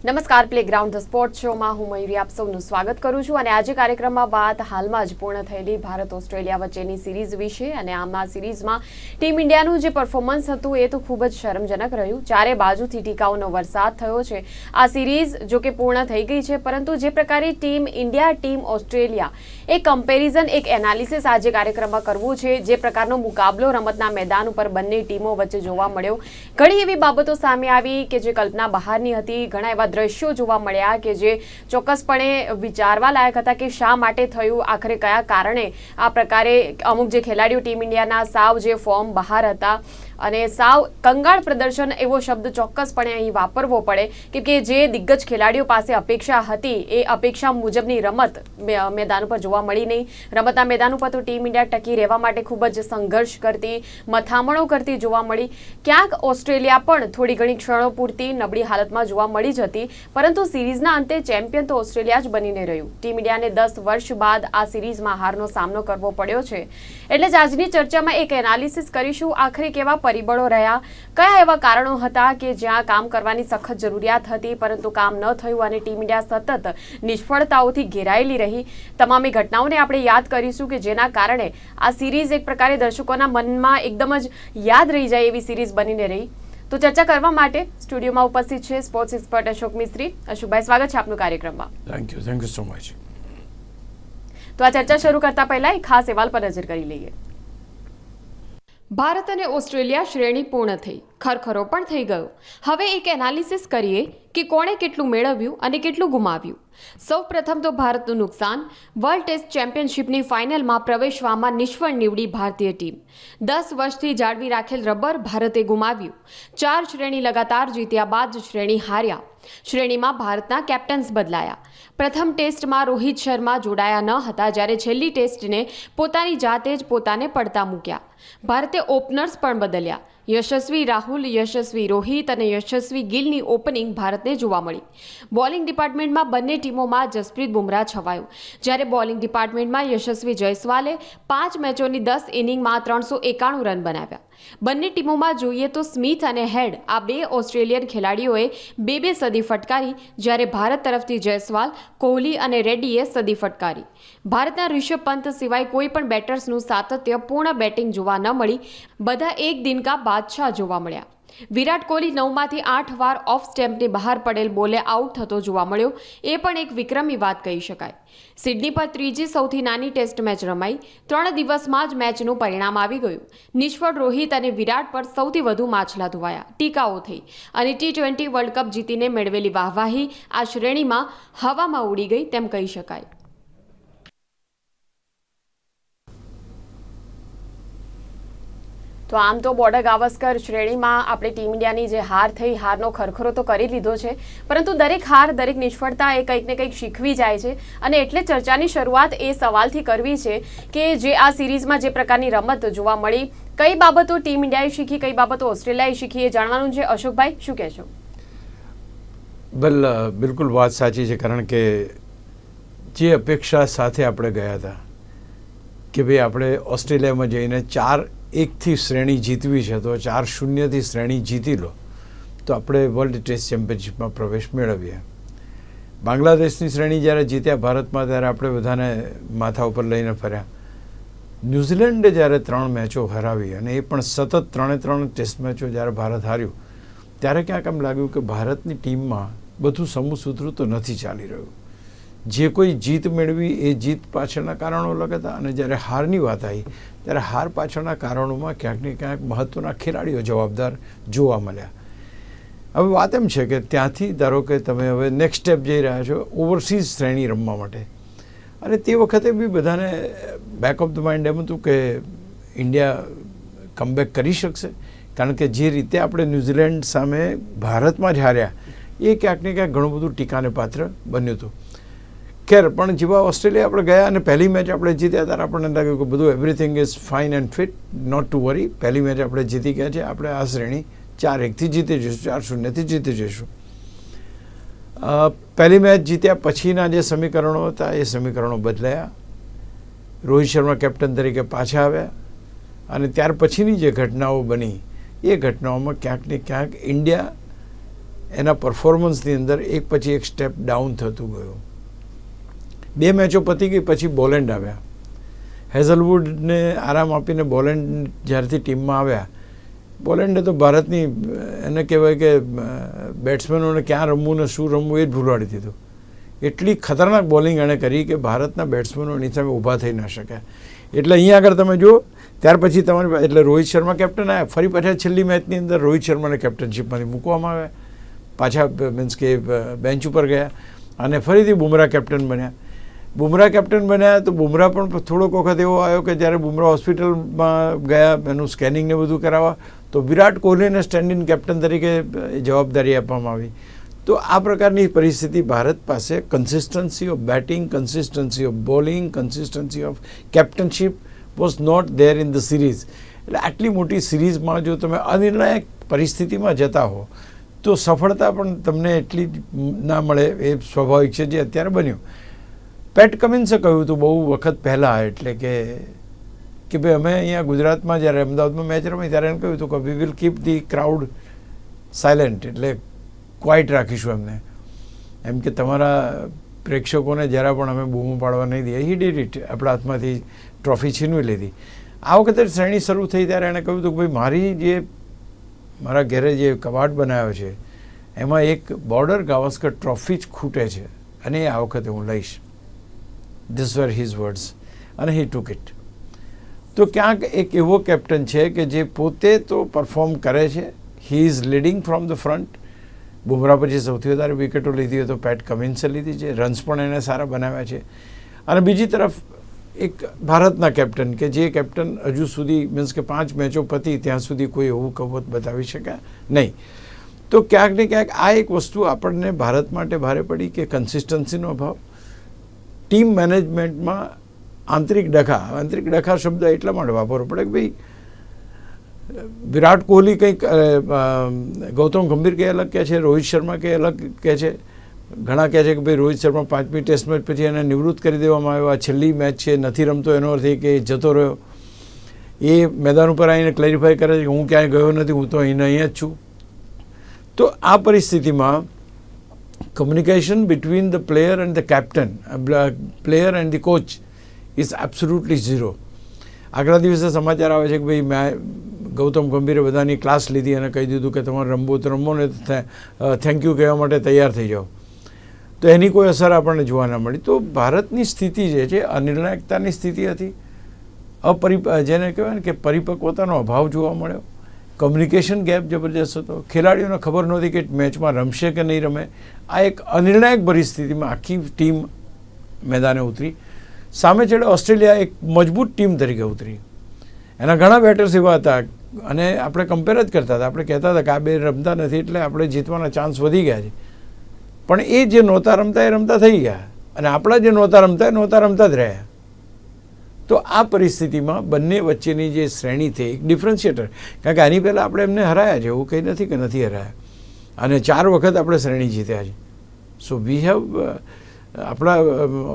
નમસ્કાર, playground the sport શોમાં હું મયુરી આપ સૌનું સ્વાગત કરું છું અને આજે કાર્યક્રમમાં વાત હાલમાં જ પૂર્ણ થયેલી ભારત ઓસ્ટ્રેલિયા વચ્ચેની સિરીઝ વિશે અને આમાં સિરીઝમાં ટીમ ઇન્ડિયાનું જે પરફોર્મન્સ હતું એ તો ખૂબ જ શરમજનક રહ્યું. ચારે બાજુથી ટીકાઓનો વરસાદ થયો છે. આ સિરીઝ જો કે પૂર્ણ થઈ ગઈ છે, પરંતુ જે પ્રકારે ટીમ ઇન્ડિયા ટીમ ઓસ્ટ્રેલિયા એક કમ્પેરિઝન, એક એનાલિસિસ આજે કાર્યક્રમમાં કરવું છે, જે પ્રકારનો મુકાબલો રમતના મેદાન ઉપર બંને ટીમો વચ્ચે જોવા મળ્યો, ઘણી એવી બાબતો સામે આવી કે જે કલ્પના બહારની હતી. ઘણા એવા દ્રશ્યો જોવા મળ્યા કે જે ચોક્કસપણે વિચારવા લાયક હતા કે શા માટે થયું, આખરે કયા કારણે આ પ્રકારે અમુક જે ખેલાડીઓ ટીમ ઇન્ડિયાના સાવ જે ફોર્મ બહાર હતા અને સાવ કંગાળ પ્રદર્શન એવો શબ્દ ચોક્કસપણે અહીં વાપરવો પડે, કેમ કે જે દિગ્ગજ ખેલાડીઓ પાસે અપેક્ષા હતી એ અપેક્ષા મુજબની રમત મેદાન ઉપર જોવા મળી નહીં. રમતના મેદાન ઉપર તો ટીમ ઇન્ડિયા ટકી રહેવા માટે ખૂબ જ સંઘર્ષ કરતી, મથામણો કરતી જોવા મળી. ક્યાંક ઓસ્ટ્રેલિયા પણ થોડી ઘણી ક્ષણો પૂરતી નબળી હાલતમાં જોવા મળી જ હતી, પરંતુ સિરીઝના અંતે ચેમ્પિયન તો ઓસ્ટ્રેલિયા જ બનીને રહ્યું. ટીમ ઇન્ડિયાને 10 વર્ષ બાદ આ સિરીઝમાં હારનો સામનો કરવો પડ્યો છે. એટલે જ આજની ચર્ચામાં એક એનાલિસિસ કરીશું, આખરે કેવા પરિબળો રહ્યા, કયા એવા કારણો હતા કે જ્યાં કામ કરવાની સખત જરૂરિયાત હતી પરંતુ કામ ન થયું અને ટીમ ઇન્ડિયા સતત નિષ્ફળતાઓથી ઘેરાયેલી રહી. તમામે ઘટનાઓને આપણે યાદ કરીશું કે જેના કારણે આ સિરીઝ એક પ્રકારે દર્શકોના મનમાં એકદમ જ યાદ રહી જાય એવી સિરીઝ બનીને રહી. તો ચર્ચા કરવા માટે સ્ટુડિયોમાં ઉપસ્થિત છે સ્પોર્ટ્સ એક્સપર્ટ અશોક મિસ્ત્રી. અશોકભાઈ, સ્વાગત છે આપનું કાર્યક્રમમાં. Thank you so much. તો આ ચર્ચા શરૂ કરતા પહેલા એક ખાસ અહેવાલ પર નજર કરી લઈએ. ભારત અને ઓસ્ટ્રેલિયા શ્રેણી પૂર્ણ થઈ, ખરખરો પણ થઈ ગયો. હવે એક એનાલિસિસ કરીએ કે કોણે કેટલું મેળવ્યું અને કેટલું ગુમાવ્યું. સૌ પ્રથમ તો ભારતનું નુકસાન. વર્લ્ડ ટેસ્ટ ચેમ્પિયનશિપની ફાઇનલમાં પ્રવેશવામાં નિષ્ફળ નીવડી ભારતીય ટીમ. 10 વર્ષથી જાળવી રાખેલ રબર ભારતે ગુમાવ્યું. 4 શ્રેણી લગાતાર જીત્યા બાદ શ્રેણી હાર્યા. શ્રેણીમાં ભારતના કેપ્ટન્સ બદલાયા. પ્રથમ ટેસ્ટમાં રોહિત શર્મા જોડાયા ન હતા, જ્યારે છેલ્લી ટેસ્ટને પોતાની જાતે જ પોતાને પડતા મૂક્યા. ભારતે ઓપનર્સ પણ બદલ્યા. યશસ્વી રાહુલ, યશસ્વી રોહિત અને યશસ્વી ગિલની ઓપનિંગ ભારતને જોવા મળી. બોલિંગ ડિપાર્ટમેન્ટમાં બંને ટીમોમાં જસપ્રીત બુમરાહ છવાયો, જ્યારે બોલિંગ ડિપાર્ટમેન્ટમાં યશસ્વી જયસ્વાલે 5 મેચોની 10 ઇનિંગમાં 391 રન બનાવ્યા. બંને ટીમોમાં જોઈએ તો સ્મિથ અને હેડ આ બે ઓસ્ટ્રેલિયન ખેલાડીઓએ 2 સદી ફટકારી, જ્યારે ભારત તરફથી જયસ્વાલ, કોહલી અને રેડ્ડીએ સદી ફટકારી. ભારતના રિષભ પંત સિવાય કોઈ પણ બેટર્સનું સાતત્યપૂર્ણ બેટિંગ જોવા ન મળી. બધા એક દિન કા બાદશાહ જોવા મળ્યા. વિરાટ કોહલી 9માંથી 8 વાર ઓફ સ્ટેમ્પની બહાર પડેલ બોલે આઉટ થતો જોવા મળ્યો. એ પણ એક વિક્રમી વાત કહી શકાય. સિડની પર ત્રીજી સૌથી નાની ટેસ્ટ મેચ રમાઈ. 3 દિવસમાં જ મેચનું પરિણામ આવી ગયું. નિષ્ફળ રોહિત અને વિરાટ પર સૌથી વધુ માછલા ધોવાયા, ટીકાઓ થઈ અને T20 વર્લ્ડ કપ જીતીને મેળવેલી વાહવાહી આ શ્રેણીમાં હવામાં ઉડી ગઈ તેમ કહી શકાય. તો આમ તો બોર્ડર ગાવસ્કર શ્રેણીમાં આપણે ટીમ ઇન્ડિયાની જે હાર થઈ, હારનો ખરખરો તો કરી લીધો છે, પરંતુ દરેક હાર, દરેક નિષ્ફળતા એ કંઈક ને કંઈક શીખવી જાય છે. અને એટલે ચર્ચાની શરૂઆત એ સવાલથી કરવી છે કે જે આ સિરીઝમાં જે પ્રકારની રમત જોવા મળી, કઈ બાબતો ટીમ ઇન્ડિયાએ શીખી, કઈ બાબતો ઓસ્ટ્રેલિયાએ શીખી, એ જાણવાનું છે. અશોકભાઈ, શું કહેશો? બિલકુલ વાત સાચી છે, કારણ કે જે અપેક્ષા સાથે આપણે ગયા હતા કે ભાઈ આપણે ઓસ્ટ્રેલિયામાં જઈને 4-1થી શ્રેણી જીતવી છે, તો 4-0થી શ્રેણી જીતી લો તો આપણે વર્લ્ડ ટેસ્ટ ચેમ્પિયનશિપમાં પ્રવેશ મેળવીએ. બાંગ્લાદેશની શ્રેણી જ્યારે જીત્યા ભારતમાં, ત્યારે આપણે બધાને માથા ઉપર લઈને ફર્યા. ન્યૂઝીલેન્ડે જ્યારે 3 મેચો હરાવી અને એ પણ સતત 3 ટેસ્ટ મેચો જ્યારે ભારત હાર્યું, ત્યારે ક્યાંક એમ લાગ્યું કે ભારતની ટીમમાં બધું સમૂહ સૂત્રું તો નથી ચાલી રહ્યું. જે કોઈ જીત મેળવી એ જીત પાછળના કારણો અલગ હતા, અને જ્યારે હારની વાત આવી ત્યારે હાર પાછળના કારણોમાં ક્યાંક ને ક્યાંક મહત્ત્વના ખેલાડીઓ જવાબદાર જોવા મળ્યા. હવે વાત એમ છે કે ત્યાંથી ધારો કે તમે હવે નેક્સ્ટ સ્ટેપ જઈ રહ્યા છો ઓવરસીઝ શ્રેણી રમવા માટે, અને તે વખતે બી બધાને બેક ઓફ ધ માઇન્ડ એમ હતું કે ઇન્ડિયા કમબેક કરી શકશે, કારણ કે જે રીતે આપણે ન્યૂઝીલેન્ડ સામે ભારતમાં જ હાર્યા એ ક્યાંક ને ક્યાંક ઘણું બધું ટીકાને પાત્ર બન્યું હતું. ખેર, પણ જેવા ઓસ્ટ્રેલિયા આપણે ગયા અને પહેલી મેચ આપણે જીત્યા ત્યારે આપણને લાગ્યું કે બધું everything is fine and fit, not to worry. પહેલી મેચ આપણે જીતી ગયા છે, આપણે આ શ્રેણી 4-1થી જીતી જઈશું, 4-0થી જીતી જઈશું. પહેલી મેચ જીત્યા પછીના જે સમીકરણો હતા એ સમીકરણો બદલાયા. રોહિત શર્મા કેપ્ટન તરીકે પાછા આવ્યા અને ત્યાર પછીની જે ઘટનાઓ બની એ ઘટનાઓમાં ક્યાંક ને ક્યાંક ઇન્ડિયા એના પરફોર્મન્સની અંદર એક પછી એક સ્ટેપ ડાઉન થતું ગયું. 2 મેચો પતી ગઈ પછી બોલેન્ડ આવ્યા. હેઝલવુડને આરામ આપીને બોલેન્ડ જ્યારથી ટીમમાં આવ્યા, બોલેન્ડે તો ભારતની એને કહેવાય કે બેટ્સમેનોને ક્યાં રમવું ને શું રમવું એ જ ભૂલાડી દીધું. એટલી ખતરનાક બોલિંગ એણે કરી કે ભારતના બેટ્સમેનો એની સામે ઊભા થઈ ન શક્યા. એટલે અહીંયા આગળ તમે જુઓ, ત્યાર પછી તમારી એટલે રોહિત શર્મા કેપ્ટન આવ્યા. ફરી પાછા છેલ્લી મેચની અંદર રોહિત શર્માને કેપ્ટનશીપમાંથી મૂકવામાં આવ્યા, પાછા મીન્સ કે બેન્ચ ઉપર ગયા અને ફરીથી બુમરાહ કેપ્ટન બન્યા. બુમરાહ કેપ્ટન બન્યા તો બુમરાહ પણ થોડોક વખત એવો આવ્યો કે જ્યારે બુમરાહ હોસ્પિટલમાં ગયા એનું સ્કેનિંગ ને બધું કરાવવા, તો વિરાટ કોહલીને સ્ટેન્ડ ઇન કેપ્ટન તરીકે જવાબદારી આપવામાં આવી. તો આ પ્રકારની પરિસ્થિતિ ભારત પાસે consistency of batting, consistency of bowling, consistency of captaincy was not there in the series. એટલે આટલી મોટી સિરીઝમાં જો તમે અનિર્ણાયક પરિસ્થિતિમાં જતા હો તો સફળતા પણ તમને એટલી ના મળે, એ સ્વાભાવિક છે, જે અત્યારે બન્યું. પેટ કમિન્સે કહ્યું હતું બહુ વખત પહેલાં, એટલે કે ભાઈ અમે અહીંયા ગુજરાતમાં જ્યારે અમદાવાદમાં મેચ રમી ત્યારે એમ કહ્યું હતું કે we will keep the crowd silent, એટલે ક્વાઇટ રાખીશું એમને, એમ કે તમારા પ્રેક્ષકોને જરા પણ અમે બૂમો પાડવા નહીં દઈએ. He did it. આપણા હાથમાંથી ટ્રોફી છીનવી લીધી. આ વખતે શ્રેણી શરૂ થઈ ત્યારે એણે કહ્યું હતું કે ભાઈ મારા ઘરે જે કબાટ બનાવ્યો છે એમાં એક બોર્ડર ગાવસ્કર ટ્રોફી જ ખૂટે છે અને આ વખતે હું લઈશ. ધીસ વર હિઝ વર્ડ્સ અને હી ટુક ઇટ. તો ક્યાંક એક એવો કેપ્ટન છે કે જે પોતે તો પરફોર્મ કરે છે, he is leading from the front. Bumrah પછી સૌથી વધારે વિકેટો લીધી હોય તો પેટ કમિન્સે લીધી છે, રન્સ પણ એને સારા બનાવ્યા છે. અને બીજી તરફ એક ભારતના કેપ્ટન કે જે કેપ્ટન હજુ સુધી મીન્સ કે 5 મેચો પતી ત્યાં સુધી કોઈ એવું કવત બતાવી શક્યા નહીં. તો ક્યાંક ને ક્યાંક આ એક વસ્તુ આપણને ભારત માટે ભારે પડી કે કન્સિસ્ટન્સીનો અભાવ, ટીમ મેનેજમેન્ટમાં આંતરિક ડખા શબ્દ એટલા માટે વાપરવો પડે કે ભાઈ વિરાટ કોહલી કંઈક, ગૌતમ ગંભીર કે અલગ કહે છે, રોહિત શર્મા કે અલગ કહે છે. ઘણા કહે છે કે ભાઈ રોહિત શર્મા 5મી ટેસ્ટ મેચ પછી એને નિવૃત્ત કરી દેવામાં આવ્યો, આ છેલ્લી મેચ છે, નથી રમતો, એનો અર્થ એ કે જતો રહ્યો. એ મેદાન ઉપર આવીને ક્લેરિફાય કરે છે કે હું ક્યાંય ગયો નથી, હું તો અહીંયા જ છું. તો આ પરિસ્થિતિમાં communication between the player and the captain, player and the coach is absolutely zero. આગલા દિવસે સમાચાર આવે છે કે ભાઈ ગૌતમ ગંભીરે બધાની ક્લાસ લીધી અને કહી દીધું કે તમારે રમવું તો રમવો ને થેન્ક યુ કહેવા માટે તૈયાર થઈ જાઓ. તો એની કોઈ અસર આપણને જોવા ના મળી. તો ભારતની સ્થિતિ જે છે અનિર્ણાયકતાની સ્થિતિ હતી, જેને કહેવાય ને કે પરિપક્વતાનો અભાવ જોવા મળ્યો, કમ્યુનિકેશન ગેપ જબરજસ્ત હતો, ખેલાડીઓને ખબર નહોતી કે મેચમાં રમશે કે નહીં રમે. આ એક અનિર્ણાયક પરિસ્થિતિમાં આખી ટીમ મેદાને ઉતરી. સામે છેડે ઓસ્ટ્રેલિયા એક મજબૂત ટીમ તરીકે ઉતરી. એના ઘણા બેટર્સ એવા હતા અને આપણે કમ્પેર જ કરતા હતા, આપણે કહેતા હતા કે આ બે રમતા નથી એટલે આપણે જીતવાના ચાન્સ વધી ગયા છે. પણ એ જે નહોતા રમતા એ રમતા થઈ ગયા અને આપણા જે નહોતા રમતા એ નહોતા રમતા જ રહ્યા. તો આ પરિસ્થિતિમાં બંને વચ્ચેની જે શ્રેણી થઈ એક ડિફરન્શિએટર, કારણ કે આની પહેલાં આપણે એમને હરાયા છે, એવું કંઈ નથી કે નથી હરાયા, અને 4 વખત આપણે શ્રેણી જીત્યા છે. સો વી હેવ આપણા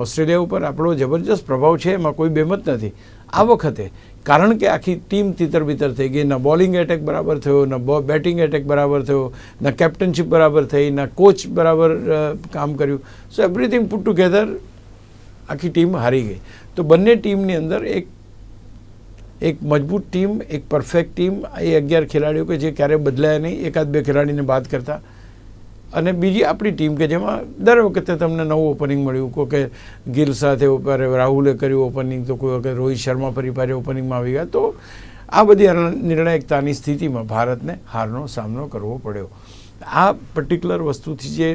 ઓસ્ટ્રેલિયા ઉપર આપણો જબરજસ્ત પ્રભાવ છે, એમાં કોઈ બેમત નથી. આ વખતે કારણ કે આખી ટીમ તિતર-બિતર થઈ ગઈ, ના બોલિંગ એટેક બરાબર થયો, ના બેટિંગ એટેક બરાબર થયો, ના કેપ્ટનશીપ બરાબર થઈ, ના કોચ બરાબર કામ કર્યું. સો એવરીથિંગ પુટ ટુગેધર આખી ટીમ હારી ગઈ. તો બંને ટીમની અંદર એક મજબૂત ટીમ, એક પરફેક્ટ ટીમ, એ 11 ખેલાડીઓ કે જે ક્યારેય બદલાયા નહીં, 1-2 ખેલાડીને બાદ કરતા, અને બીજી આપણી ટીમ કે જેમાં દર વખતે તમને નવું ઓપનિંગ મળ્યું. કોઈ કે ગિલ સાથે રાહુલે કર્યું ઓપનિંગ, તો કોઈ વખત રોહિત શર્મા ફરી પાછે ઓપનિંગમાં આવી ગયા. તો આ બધી નિર્ણાયકતાની સ્થિતિમાં ભારતને હારનો સામનો કરવો પડ્યો. આ પર્ટિક્યુલર વસ્તુથી જે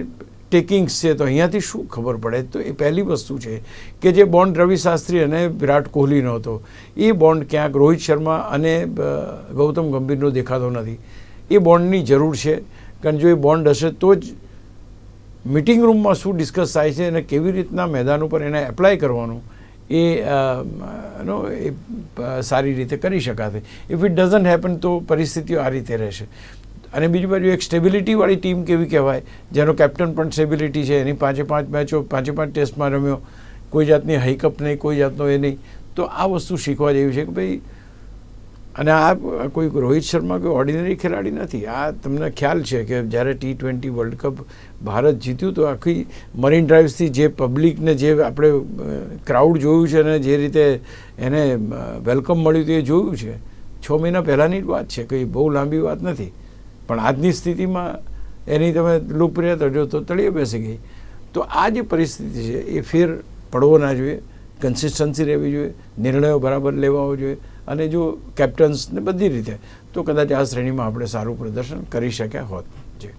ટેકિંગ્સ છે, તો અહીંયાથી શું ખબર પડે? તો એ પહેલી વસ્તુ છે કે જે બોન્ડ રવિ શાસ્ત્રી અને વિરાટ કોહલીનો હતો, એ બોન્ડ ક્યાંક રોહિત શર્મા અને ગૌતમ ગંભીરનો દેખાતો નથી. એ બોન્ડની જરૂર છે, કારણ જો એ બોન્ડ હશે તો જ મિટિંગ રૂમમાં શું ડિસ્કસ થાય છે અને કેવી રીતના મેદાન ઉપર એને એપ્લાય કરવાનું એ સારી રીતે કરી શકાશે. ઇફ ઇટ ડઝન્ટ હેપન તો પરિસ્થિતિઓ આ રીતે રહેશે. અને બીજી બાજુ એક સ્ટેબિલિટીવાળી ટીમ કેવી કહેવાય, જેનો કેપ્ટન પણ સ્ટેબિલિટી છે, એની 5 મેચો 5 ટેસ્ટમાં રમ્યો, કોઈ જાતની હાઈકઅપ નહીં, કોઈ જાતનો એ નહીં. તો આ વસ્તુ શીખવા જેવી છે કે ભાઈ અને આ કોઈ રોહિત શર્મા કોઈ ઓર્ડિનરી ખેલાડી નથી. આ તમને ખ્યાલ છે કે જ્યારે T20 વર્લ્ડ કપ ભારત જીત્યું તો આખી મરીન ડ્રાઈવ્સથી જે પબ્લિકને જે આપણે ક્રાઉડ જોયું છે અને જે રીતે એને વેલકમ મળ્યું હતું એ જોયું છે. 6 મહિના પહેલાંની જ વાત છે, કંઈ બહુ લાંબી વાત નથી. પણ આજની સ્થિતિમાં એની તમે લોકપ્રિયતા જો તો તળિયે બેસી ગઈ. તો આ જે પરિસ્થિતિ છે એ ફેર પડવો ના જોઈએ, કન્સિસ્ટન્સી રહેવી જોઈએ, નિર્ણયો બરાબર લેવા જોઈએ, અને જો કેપ્ટન્સને બધી રીતે તો કદાચ આ શ્રેણીમાં આપણે સારું પ્રદર્શન કરી શક્યા હોત. જી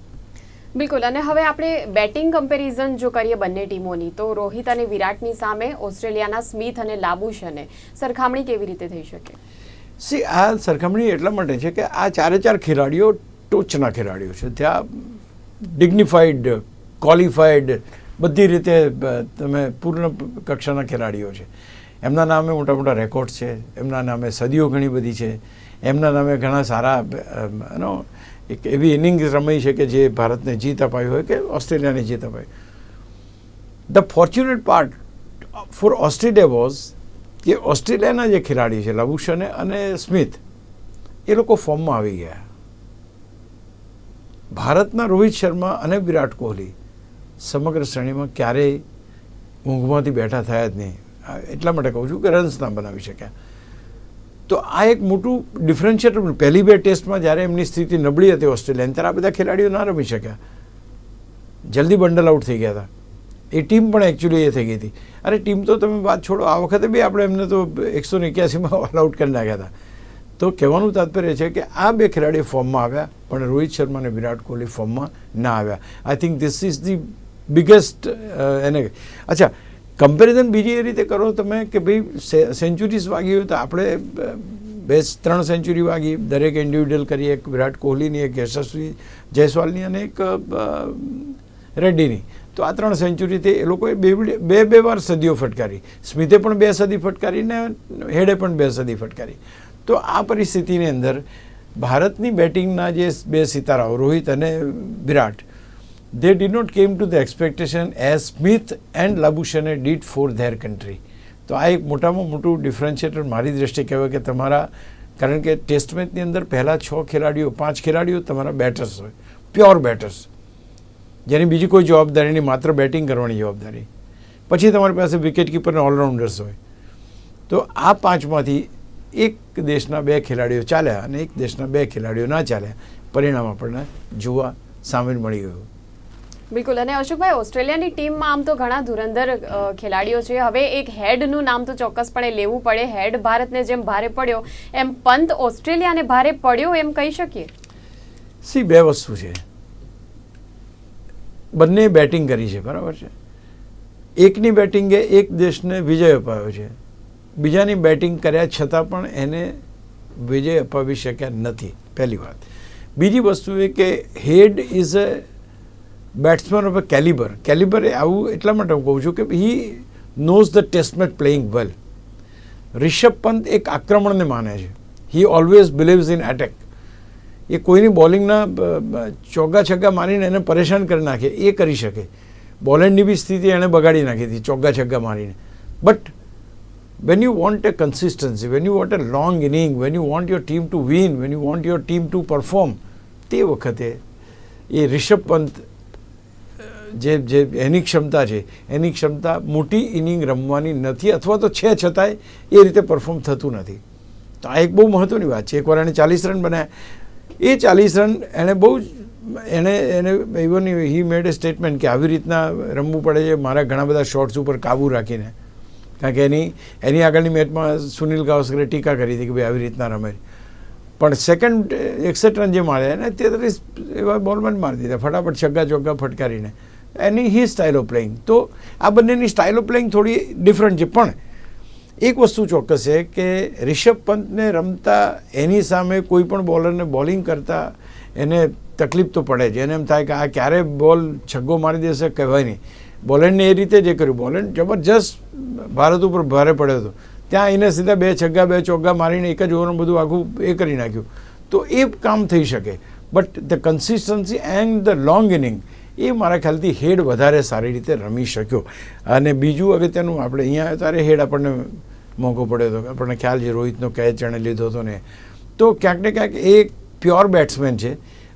બિલકુલ. અને હવે આપણે બેટિંગ કમ્પેરિઝન જો કરીએ બંને ટીમોની, તો રોહિત અને વિરાટની સામે ઓસ્ટ્રેલિયાના સ્મિથ અને લાબુશને સરખામણી કેવી રીતે થઈ શકે? આ સરખામણી એટલા માટે છે કે આ ચારે ખેલાડીઓ ટોચના ખેલાડીઓ છે. ત્યાં ડિગ્નિફાઈડ, ક્વોલિફાઈડ, બધી રીતે તમે પૂર્ણ કક્ષાના ખેલાડીઓ છે. એમના નામે મોટા મોટા રેકોર્ડ્સ છે, એમના નામે સદીઓ ઘણી બધી છે, એમના નામે ઘણા સારા એક એવી ઇનિંગ્સ રમાઈ છે કે જે ભારતને જીત અપાવી હોય કે ઓસ્ટ્રેલિયાને જીત અપાવી. The fortunate part for Australia was કે ઓસ્ટ્રેલિયાના જે ખેલાડી છે લાબુશન અને સ્મિથ, એ લોકો ફોર્મમાં આવી ગયા. ભારતના રોહિત શર્મા અને વિરાટ કોહલી સમગ્ર શ્રેણીમાં ક્યારેય ઊંઘમાંથી બેઠા થયા જ નહીં. એટલા માટે કહું છું કે રન્સ ના બનાવી શક્યા. તો આ એક મોટું ડિફરન્શિએટર. પહેલી 2 ટેસ્ટમાં જ્યારે એમની સ્થિતિ નબળી હતી ઓસ્ટ્રેલિયાની, ત્યારે આ બધા ખેલાડીઓ ના રમી શક્યા, જલ્દી બંડલ આઉટ થઈ ગયા હતા. એ ટીમ પણ એકચ્યુઅલી એ થઈ ગઈ હતી. અરે ટીમ તો તમે વાત છોડો, આ વખતે બી આપણે એમને તો 181માં ઓલ આઉટ કરી નાખ્યા હતા. તો કહેવાનું તાત્પર્ય છે કે આ 2 ખેલાડીઓ ફોર્મમાં આવ્યા, પણ રોહિત શર્મા અને વિરાટ કોહલી ફોર્મમાં ના આવ્યા. I think this is the biggest એને. અચ્છા, કમ્પેરિઝન બીજી એ રીતે કરો તમે કે ભાઈ સેન્ચુરીઝ વાગી હોય તો આપણે 3 સેન્ચુરી વાગી, દરેક ઇન્ડિવિડ્યુઅલ કરી, એક વિરાટ કોહલીની, એક યશસ્વી જયસ્વાલની અને એક રેડ્ડીની. તો આ 3 સેન્ચુરીથી એ લોકોએ બે વાર સદીઓ ફટકારી. સ્મિથે પણ 2 સદી ફટકારી ને હેડે પણ 2 સદી ફટકારી. તો આ પરિસ્થિતિની અંદર ભારતની બેટિંગના જે 2 સિતારાઓ રોહિત અને વિરાટ, they did not came to the expectation as Smith and Labuschagne did for their country. તો આ એક મોટામાં મોટું ડિફરન્શિએટર મારી દ્રષ્ટિએ કહેવાય કે તમારા, કારણ કે ટેસ્ટ મેચની અંદર પહેલા 6 ખેલાડીઓ 5 ખેલાડીઓ તમારા બેટર્સ હોય, પ્યોર બેટર્સ, જેની બીજી કોઈ જવાબદારી નહીં, માત્ર બેટિંગ કરવાની જવાબદારી. પછી તમારી પાસે વિકેટ કીપર અને ઓલરાઉન્ડર્સ હોય. તો આ 5માંથી એક દેશના 2 ખેલાડીઓ ચાલ્યા અને એક દેશના 2 ખેલાડીઓ ના ચાલ્યા. પરિણામ આપણને જોવા સામે મળી ગયું. બિલકુલ. અને અશોકભાઈ, ઓસ્ટ્રેલિયાની ટીમમાં આમ તો ઘણા ધુરંધર ખેલાડીઓ છે. હવે એક હેડનું નામ તો ચોક્કસપણે લેવું પડે. હેડ ભારતને જેમ ભારે પડ્યો એમ પંત ઓસ્ટ્રેલિયાને ભારે પડ્યો એમ કહી શકીએ? 2 વસ્તુ છે. બંને બેટિંગ કરી છે, બરાબર છે. એકની બેટિંગે એક દેશને વિજય અપાવ્યો છે, બીજાની બેટિંગ કર્યા છતાં પણ એને વિજય અપાવી શક્યા નથી, પહેલી વાત. બીજી વસ્તુ એ કે Head is a batsman of a calibre એ આવું એટલા માટે હું કહું છું કે he knows the test match playing well. Rishabh Pant એક આક્રમણને માને છે. He always believes in attack. એ કોઈની બોલિંગના ચોગ્ગા છગ્ગા મારીને એને પરેશાન કરી નાખે એ કરી શકે. બોલેન્ડની બી સ્થિતિ એણે બગાડી નાખી હતી ચોગ્ગા છગ્ગા મારીને. But when you want a consistency, when you want a long inning, when you want your team to win, when you want your team to perform, તે વખતે એ રિષભ પંત જે એની ક્ષમતા છે, એની ક્ષમતા મોટી ઇનિંગ રમવાની નથી, અથવા તો છે છતાંય એ રીતે પરફોર્મ થતું નથી. તો આ એક બહુ મહત્ત્વની વાત છે. એકવાર એણે 40 રન બનાવ્યા. એ 40 રન એણે બહુ જ એને ઇવન હી મેડ એ સ્ટેટમેન્ટ કે આવી રીતના રમવું પડે છે મારા ઘણા બધા શોટ્સ ઉપર કાબૂ રાખીને. કારણ કે એની આગળની મેચમાં સુનિલ ગાવસ્કરે ટીકા કરી હતી કે ભાઈ આવી રીતના રમે. પણ સેકન્ડ 61 રન જે માર્યા એને 33 એવા બોલમાં જ મારી દીધા, ફટાફટ છગ્ગા ચોગ્ગા ફટકારીને. એની હી સ્ટાઇલ ઓફ પ્લેઇંગ. તો આ બંનેની સ્ટાઇલ ઓફ પ્લેઇંગ થોડી ડિફરન્ટ છે. પણ એક વસ્તુ ચોક્કસ છે કે રિષભ પંતને રમતા એની સામે કોઈ પણ બોલરને બોલિંગ કરતા એને તકલીફ તો પડે છે. એને એમ થાય કે આ ક્યારે બોલ છગ્ગો મારી દેશે કહેવાય નહીં. બોલેન્ડને એ રીતે જે કર્યું, બોલેન્ડ જબરજસ્ત ભારત ઉપર ભારે પડ્યો હતો. ત્યાં એને સીધા 2 છગ્ગા 2 ચોગ્ગા મારીને એક જ ઓવરમાં બધું આખું એ કરી નાખ્યું. તો એ કામ થઈ શકે. But the consistency and the long inning એ મારા ખ્યાલથી હેડ વધારે સારી રીતે રમી શક્યો. અને બીજું અગત્યનું, આપણે અહીંયા ત્યારે હેડ આપણને મોંઘો પડ્યો હતો. આપણને ખ્યાલ છે રોહિતનો કેચ એણે લીધો હતો ને, તો ક્યાંક ને ક્યાંક એ પ્યોર બેટ્સમેન છે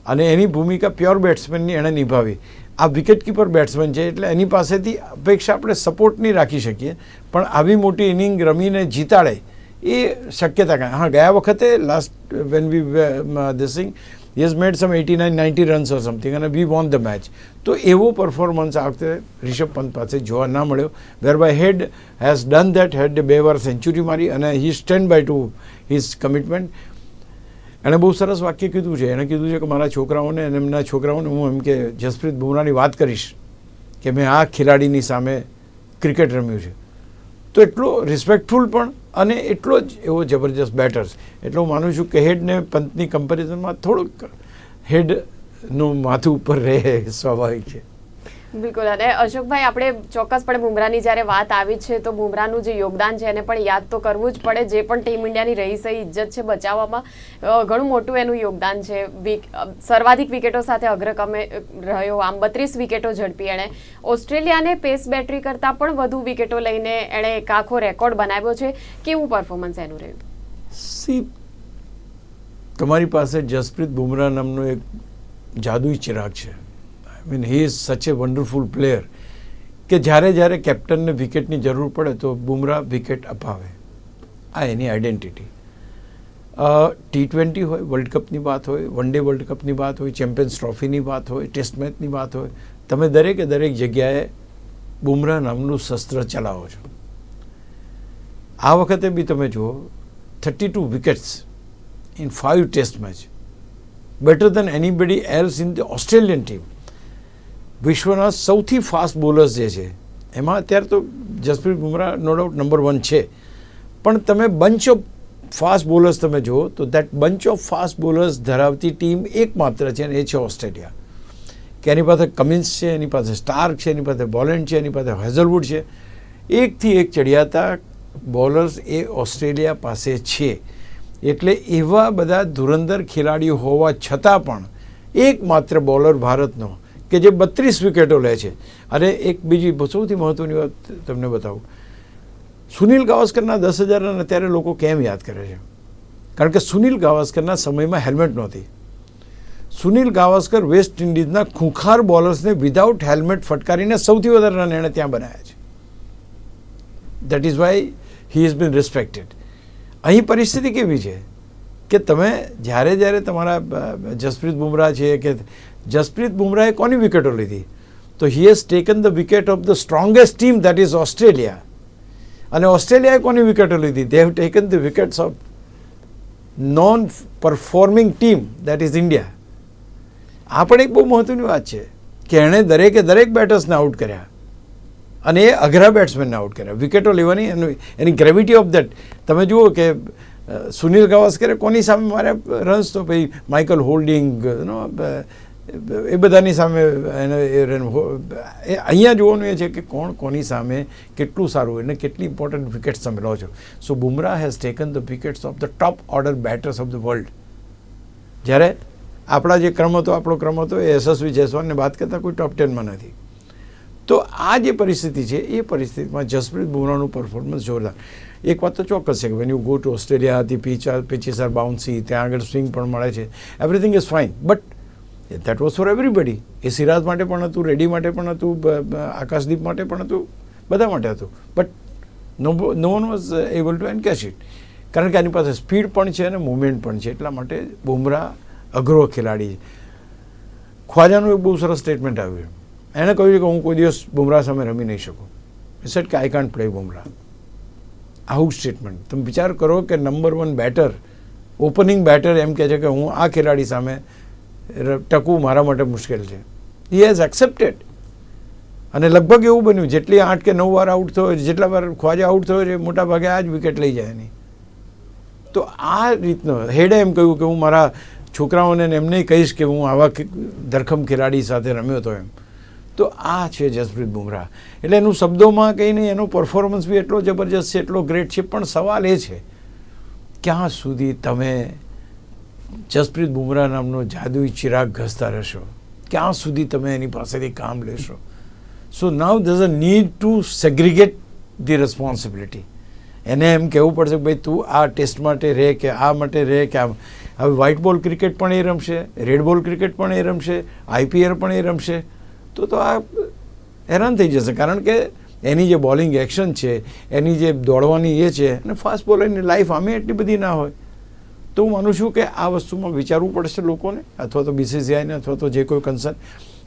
અને એની ભૂમિકા પ્યોર બેટ્સમેનની એણે નિભાવી. આ વિકેટ કીપર બેટ્સમેન છે એટલે એની પાસેથી અપેક્ષા આપણે સપોર્ટ નહીં રાખી શકીએ, પણ આવી મોટી ઇનિંગ રમીને જીતાડે એ શક્યતા કાંઈ. હા, ગયા વખતે last when we this thing he has made some 89-90 runs or something and we won the match. તો એવો પરફોર્મન્સ આ વખતે રિષભ પંત પાસે જોવા ના મળ્યો. Whereby Head has done that, Head 2 વાર સેન્ચુરી મારી અને he stand by to his commitment. એણે બહુ સરસ વાક્ય કીધું છે. એણે કીધું છે કે મારા છોકરાઓને અને એમના છોકરાઓને હું એમ કે જસપ્રીત બુમરાહની વાત કરીશ કે મેં આ ખેલાડીની સામે ક્રિકેટ રમ્યું છે. તો એટલો રિસ્પેક્ટફુલ પણ અને એટલો જ એવો જબરજસ્ત બેટર્સ. એટલે હું માનું છું કે હેડને પંતની કમ્પેરિઝનમાં થોડુંક હેડનું માથું ઉપર રહે સ્વાભાવિક છે. બિલકુલ. અને અશોકભાઈ, આપણે ચોક્કસપણે બુમરાહની જ્યારે વાત આવી છે તો બુમરાહનું જે યોગદાન છે એને પણ યાદ તો કરવું જ પડે. જે પણ ટીમ ઇન્ડિયાની રહી સહી ઇજ્જત છે બચાવવામાં ઘણું મોટું એનું યોગદાન છે. સર્વાધિક વિકેટો સાથે અગ્રક્રમે રહ્યો. આમ 32 વિકેટો ઝડપી એણે. ઓસ્ટ્રેલિયાને પેસ બેટરી કરતાં પણ વધુ વિકેટો લઈને એણે એક આખો રેકોર્ડ બનાવ્યો છે. કેવું પરફોર્મન્સ એનું રહ્યું? સી, તમારી પાસે જસપ્રીત બુમરાહ નામનો એક જાદુઈ ચિરાગ છે. I mean, he is such a wonderful player કે જ્યારે જ્યારે કેપ્ટનને વિકેટની જરૂર પડે તો બુમરાહ વિકેટ અપાવે. આ એની આઈડેન્ટિટી. T20 હોય, વર્લ્ડ કપની વાત હોય, વન ડે વર્લ્ડ કપની વાત હોય, ચેમ્પિયન્સ ટ્રોફીની વાત હોય, ટેસ્ટ મેચની વાત હોય, તમે દરેકે દરેક જગ્યાએ બુમરાહ નામનું શસ્ત્ર ચલાવો છો. આ વખતે બી તમે જુઓ 32 wickets in 5 test match, better than anybody else in the Australian team. વિશ્વના સૌથી ફાસ્ટ બોલર્સ જે છે એમાં અત્યારે તો Jasprit Bumrah no doubt number 1 છે, પણ તમે બંચ ઓફ ફાસ્ટ બોલર્સ તમે જુઓ તો that bunch of fast bowlers ધરાવતી ટીમ એકમાત્ર છે અને એ છે ઓસ્ટ્રેલિયા. કે એની પાસે કમિન્સ છે, એની પાસે સ્ટાર્ક છે, એની પાસે બોલેન્ડ છે, એની પાસે હેઝલવુડ છે. એકથી એક ચડિયાતા બોલર્સ એ ઓસ્ટ્રેલિયા પાસે છે. એટલે એવા બધા ધુરંધર ખેલાડીઓ હોવા છતાં પણ એકમાત્ર બોલર ભારતનો કે જે 32 વિકેટો લે છે. અને એક બીજી સૌથી મહત્ત્વની વાત તમને બતાવું, સુનિલ ગાવસ્કરના 10,000 રન અત્યારે લોકો કેમ યાદ કરે છે? કારણ કે સુનિલ ગાવસ્કરના સમયમાં હેલ્મેટ નહોતી. સુનિલ ગાવસ્કર વેસ્ટ ઇન્ડિઝના ખૂંખાર બોલર્સને વિધાઉટ હેલ્મેટ ફટકારીને સૌથી વધારે રન એણે ત્યાં બનાવ્યા છે. That is why he is been respected. અહીં પરિસ્થિતિ કેવી છે કે તમે જ્યારે જ્યારે તમારા જસપ્રીત બુમરાહ છે કે જસપ્રીત બુમરાહે કોની વિકેટો લીધી? તો he has taken the wicket of the strongest team that is Australia. અને ઓસ્ટ્રેલિયાએ કોની વિકેટો લીધી? They have taken the wickets of non performing team that is India. આ પણ એક બહુ મહત્વની વાત છે કે એણે દરેકે દરેક બેટર્સને આઉટ કર્યા અને એ અઘરા બેટ્સમેનને આઉટ કર્યા. વિકેટો લેવાની એની ગ્રેવિટી ઓફ દેટ તમે જુઓ કે સુનિલ ગાવસ્કરે કોની સામે માર્યા રન્સ? તો ભાઈ માઇકલ હોલ્ડિંગ એ બધાની સામે એને અહીંયા જોવાનું એ છે કે કોણ કોની સામે કેટલું સારું અને કેટલી ઇમ્પોર્ટન્ટ વિકેટ્સ તમે લો છો. So Bumrah has taken the wickets of the top order batters of the world. જ્યારે આપણા જે ક્રમ હતો, આપણો ક્રમ હતો એ યશસ્વી જયસ્વાલને વાત કરતાં કોઈ ટોપ 10માં નથી. તો આ જે પરિસ્થિતિ છે એ પરિસ્થિતિમાં જસપ્રીત બુમરાહનું પરફોર્મન્સ જોરદાર. એક વાત તો ચોક્કસ છે કે when you go to Australia, pitches are bouncy, ત્યાં આગળ સ્વિંગ પણ મળે છે, everything is fine, but that was for everybody. એ સિરાજ માટે પણ હતું, રેડ્ડી માટે પણ હતું, આકાશદીપ માટે પણ હતું, બધા માટે હતું, but no one was able to encash it. કારણ કે આની પાસે સ્પીડ પણ છે અને મુવમેન્ટ પણ છે. એટલા માટે બુમરાહ અઘરો ખેલાડી છે. ખ્વાજાનું એક બહુ સરસ સ્ટેટમેન્ટ આવ્યું છે. એણે કહ્યું છે કે હું કોઈ દિવસ બુમરાહ સામે રમી નહીં શકું. એ સેડ કે આઈ કાન્ટ પ્લે બુમરાહ. આવું સ્ટેટમેન્ટ તમે વિચાર કરો કે નંબર 1 બેટર, ઓપનિંગ બેટર એમ કહે છે કે હું આ ખેલાડી સામે ટકવું મારા માટે મુશ્કેલ છે. He has accepted. અને લગભગ એવું બન્યું જેટલી 8 કે 9 વાર આઉટ થયો, જેટલા વાર ખ્વાજા આઉટ થયો છે મોટા ભાગે આ જ વિકેટ લઈ જાય નહીં. તો આ રીતનો હેડે એમ કહ્યું કે હું મારા છોકરાઓને એમને કહીશ કે હું આવા ધરખમ ખેલાડી સાથે રમ્યો હતો એમ. તો આ છે જસપ્રીત બુમરાહ. એટલે એનું શબ્દોમાં કંઈ નહીં, એનો પરફોર્મન્સ બી એટલો જબરજસ્ત છે, એટલો ગ્રેટ છે. પણ સવાલ એ છે ક્યાં સુધી તમે જસપ્રીત બુમરાહ નામનો જાદુઈ ચિરાગ ઘસતા રહેશો? ક્યાં સુધી તમે એની પાસેથી કામ લેશો? So now there is a need to segregate the responsibility. એને એમ કહેવું પડશે કે ભાઈ તું આ ટેસ્ટ માટે રહે કે આ માટે રહે કે આમ. હવે વ્હાઇટ બોલ ક્રિકેટ પણ એ રમશે, રેડ બોલ ક્રિકેટ પણ એ રમશે, IPL પણ એ રમશે, તો આ હેરાન થઈ જશે. કારણ કે એની જે બોલિંગ એક્શન છે, એની જે દોડવાની એ છે, અને ફાસ્ટ બોલરની લાઈફ આમે એટલી બધી ના હોય. તો હું માનું છું કે આ વસ્તુમાં વિચારવું પડશે લોકોને, અથવા તો BCCIને, અથવા તો જે કોઈ કન્સર્ન,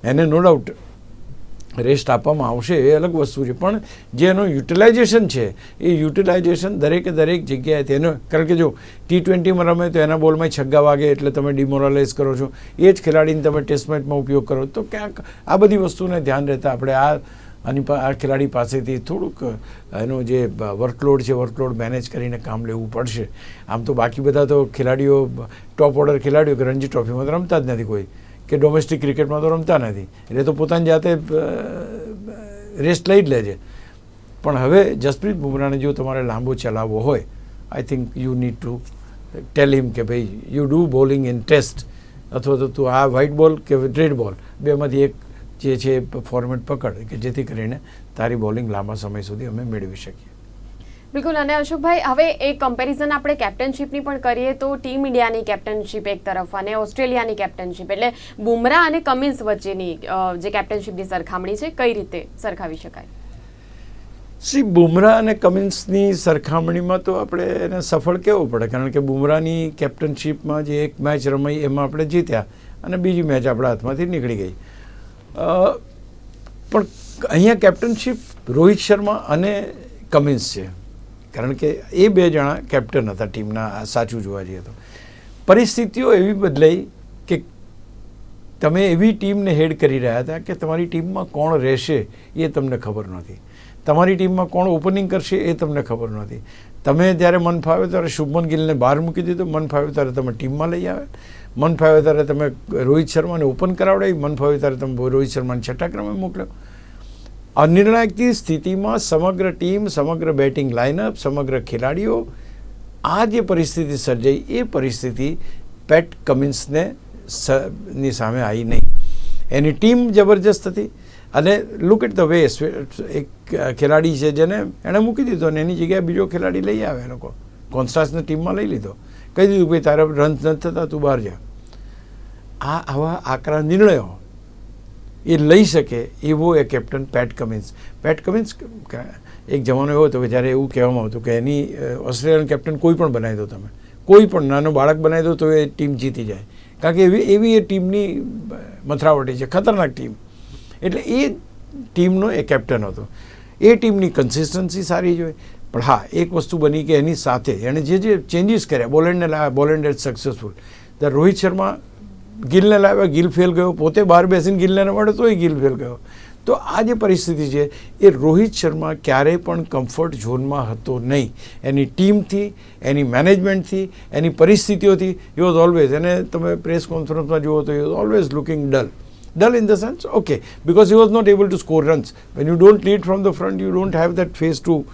એને નો ડાઉટ રેસ્ટ આપવામાં આવશે, એ અલગ વસ્તુ છે. પણ જે એનો યુટિલાઇઝેશન છે, એ યુટિલાઇઝેશન દરેકે દરેક જગ્યાએ તેનો, કારણ કે જો T20માં રમે તો એના બોલમાં છગ્ગા વાગે એટલે તમે ડિમોરલાઇઝ કરો છો, એ જ ખેલાડીને તમે ટેસ્ટ મેચમાં ઉપયોગ કરો, તો ક્યાંક આ બધી વસ્તુને ધ્યાન રહેતા આપણે આ ખેલાડી પાસેથી થોડુંક એનો જે વર્કલોડ છે, વર્કલોડ મેનેજ કરીને કામ લેવું પડશે. આમ તો બાકી બધા તો ખેલાડીઓ, ટોપ ઓર્ડર ખેલાડીઓ કે રણજી ટ્રોફીમાં તો રમતા જ નથી કોઈ, કે ડોમેસ્ટિક ક્રિકેટમાં તો રમતા નથી, એટલે તો પોતાની જાતે રેસ્ટ લઈ જ લે છે. પણ હવે જસપ્રીત બુમરાહને જો તમારે લાંબો ચલાવવો હોય, I think you need to tell him કે ભાઈ you do bowling in test, અથવા તો તું આ વ્હાઇટ બોલ કે રેડ બોલ બેમાંથી એક જે છે ફોર્મેટ પકડ, કે જેથી કરીને તારી બોલિંગ લાંબા સમય સુધી અમે મેળવી શકીએ. બિલકુલ. અને અશોકભાઈ, હવે એ કમ્પેરિઝન આપણે કેપ્ટનશીપની પણ કરીએ તો ટીમ ઇન્ડિયાની કેપ્ટનશીપ એક તરફ અને ઓસ્ટ્રેલિયાની કેપ્ટનશીપ, એટલે બુમરાહ અને કમિન્સ વચ્ચેની જે કેપ્ટનશીપની સરખામણી છે, કઈ રીતે સરખાવી શકાય? બુમરાહ અને કમિન્સની સરખામણીમાં તો આપણે એને સફળ કહેવું પડે, કારણ કે બુમરાહની કેપ્ટનશીપમાં જે એક મેચ રમાઈ એમાં આપણે જીત્યા, અને બીજી મેચ આપણા હાથમાંથી નીકળી ગઈ. પણ અહીંયા કેપ્ટનશીપ રોહિત શર્મા અને કમિન્સ છે, કારણ કે એ બે જણા કેપ્ટન હતા ટીમના. સાચું જોવા જઈએ તો પરિસ્થિતિઓ એવી બદલાઈ કે તમે એવી ટીમને હેડ કરી રહ્યા હતા કે તમારી ટીમમાં કોણ રહેશે એ તમને ખબર નહોતી, તમારી ટીમમાં કોણ ઓપનિંગ કરશે એ તમને ખબર નહોતી. તમે જ્યારે મન ફાવે ત્યારે શુભમન ગિલને બહાર મૂકી દીધો, મન ફાવે ત્યારે તમે ટીમમાં લઈ આવે, મન ફાવે ત્યારે તમે રોહિત શર્માને ઓપન કરાવડાવી, મન ફાવે ત્યારે તમે રોહિત શર્માને છઠ્ઠા ક્રમે મોકલ્યો. અનિર્ણાયકની સ્થિતિમાં સમગ્ર ટીમ, સમગ્ર બેટિંગ લાઇનઅપ, સમગ્ર ખેલાડીઓ, આ જે પરિસ્થિતિ સર્જાઈ, એ પરિસ્થિતિ પેટ કમિન્સને ની સામે આવી નહીં. એની ટીમ જબરજસ્ત હતી, અને લુક એટ ધ વે એક ખેલાડી છે જેને એણે મૂકી દીધો, અને એની જગ્યાએ બીજો ખેલાડી લઈ આવે. એ લોકો કોન્સ્ટાન્સને ટીમમાં લઈ લીધો, કહી દીધું ભાઈ તારા રન નથી થતા, તું બહાર જા. આવા આકરા નિર્ણયો એ લઈ શકે એવો એ captain Pat Cummins. Pat Cummins એક જમાનો એવો હતો કે જ્યારે એવું કહેવામાં આવતું કે એની ઓસ્ટ્રેલિયન કેપ્ટન કોઈ પણ બનાવી દો, તમે કોઈ પણ નાનો બાળક બનાવી દો તો એ ટીમ જીતી જાય, કારણ કે એવી એ ટીમની મથરાવટી છે, ખતરનાક ટીમ. એટલે એ ટીમનો એ કેપ્ટન હતો. એ ટીમની કન્સિસ્ટન્સી સારી જ હોય. પણ હા, એક વસ્તુ બની કે એની સાથે એણે જે ચેન્જીસ કર્યા, બોલેન્ડને લાવ્યા, Boland as successful. Rohit Sharma ગિલને લાવ્યા, ગિલ ફેલ ગયો, પોતે બહાર બેસીને ગિલને રમાડ્યો તોય ગિલ ફેલ ગયો. તો આ જે પરિસ્થિતિ છે, એ રોહિત શર્મા ક્યારેય પણ કમ્ફર્ટ ઝોનમાં હતો નહીં. એની ટીમથી, એની મેનેજમેન્ટથી, એની પરિસ્થિતિઓથી હી વોઝ ઓલવેઝ, એને તમે પ્રેસ કોન્ફરન્સમાં જુઓ તો he was always looking dull in the sense, okay, because he was not able to score runs. When you don't lead from the front, you don't have that face to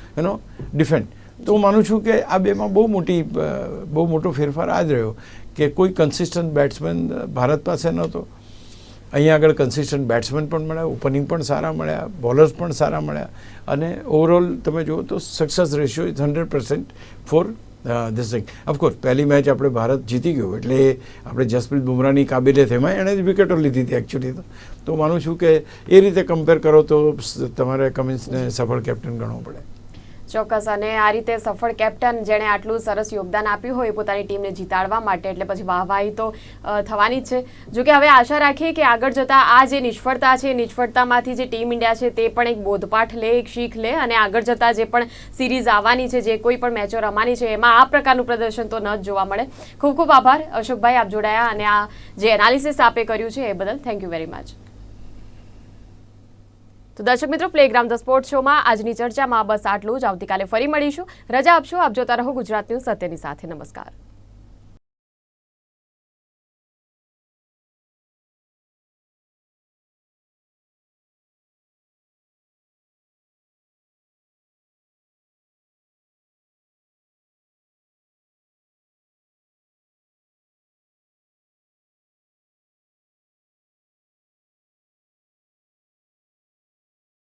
defend. તો હું માનું છું કે આ બેમાં બહુ મોટો ફેરફાર આ જ રહ્યો કે કોઈ કન્સિસ્ટન્ટ બેટ્સમેન ભારત પાસે નહોતો. અહીંયા આગળ કન્સિસ્ટન્ટ બેટ્સમેન પણ મળ્યા, ઓપનિંગ પણ સારા મળ્યા, બોલર્સ પણ સારા મળ્યા, અને ઓવરઓલ તમે જુઓ તો success ratio is 100% for this thing. Of course પહેલી મેચ આપણે ભારત જીતી ગયું, એટલે આપણે જસપ્રીત બુમરાહની કાબિલિયત એમાં એણે જ વિકેટો લીધી હતી એકચ્યુઅલી. તો માનું છું કે એ રીતે કમ્પેર કરો તો તમારે કમિન્સને સફળ કેપ્ટન ગણવો પડે. ચોક્કસ. અને આ રીતે સફળ કેપ્ટન જેણે આટલું સરસ યોગદાન આપ્યું હોય પોતાની ટીમને જીતાડવા માટે, એટલે પછી વાહવાહી તો થવાની જ છે. જોકે હવે આશા રાખીએ કે આગળ જતાં આ જે નિષ્ફળતા છે, નિષ્ફળતામાંથી જે ટીમ ઇન્ડિયા છે તે પણ એક બોધપાઠ લે, એક શીખ લે, અને આગળ જતાં જે પણ સિરીઝ આવવાની છે, જે કોઈ પણ મેચો રમવાની છે, એમાં આ પ્રકારનું પ્રદર્શન તો ન જ જોવા મળે. ખૂબ ખૂબ આભાર અશોકભાઈ, આપ જોડાયા અને આ જે એનાલિસિસ આપે કર્યું છે એ બદલ થેન્ક યુ વેરી મચ. તો દર્શક મિત્રો, પ્લેગ્રાઉન્ડ ધ સ્પોર્ટ્સ શોમાં આજની ચર્ચામાં બસ આટલું જ. આવતીકાલે ફરી મળીશું. રજા આપશો. આપ જોતા રહો ગુજરાત ન્યૂઝ સત્યની સાથે. નમસ્કાર.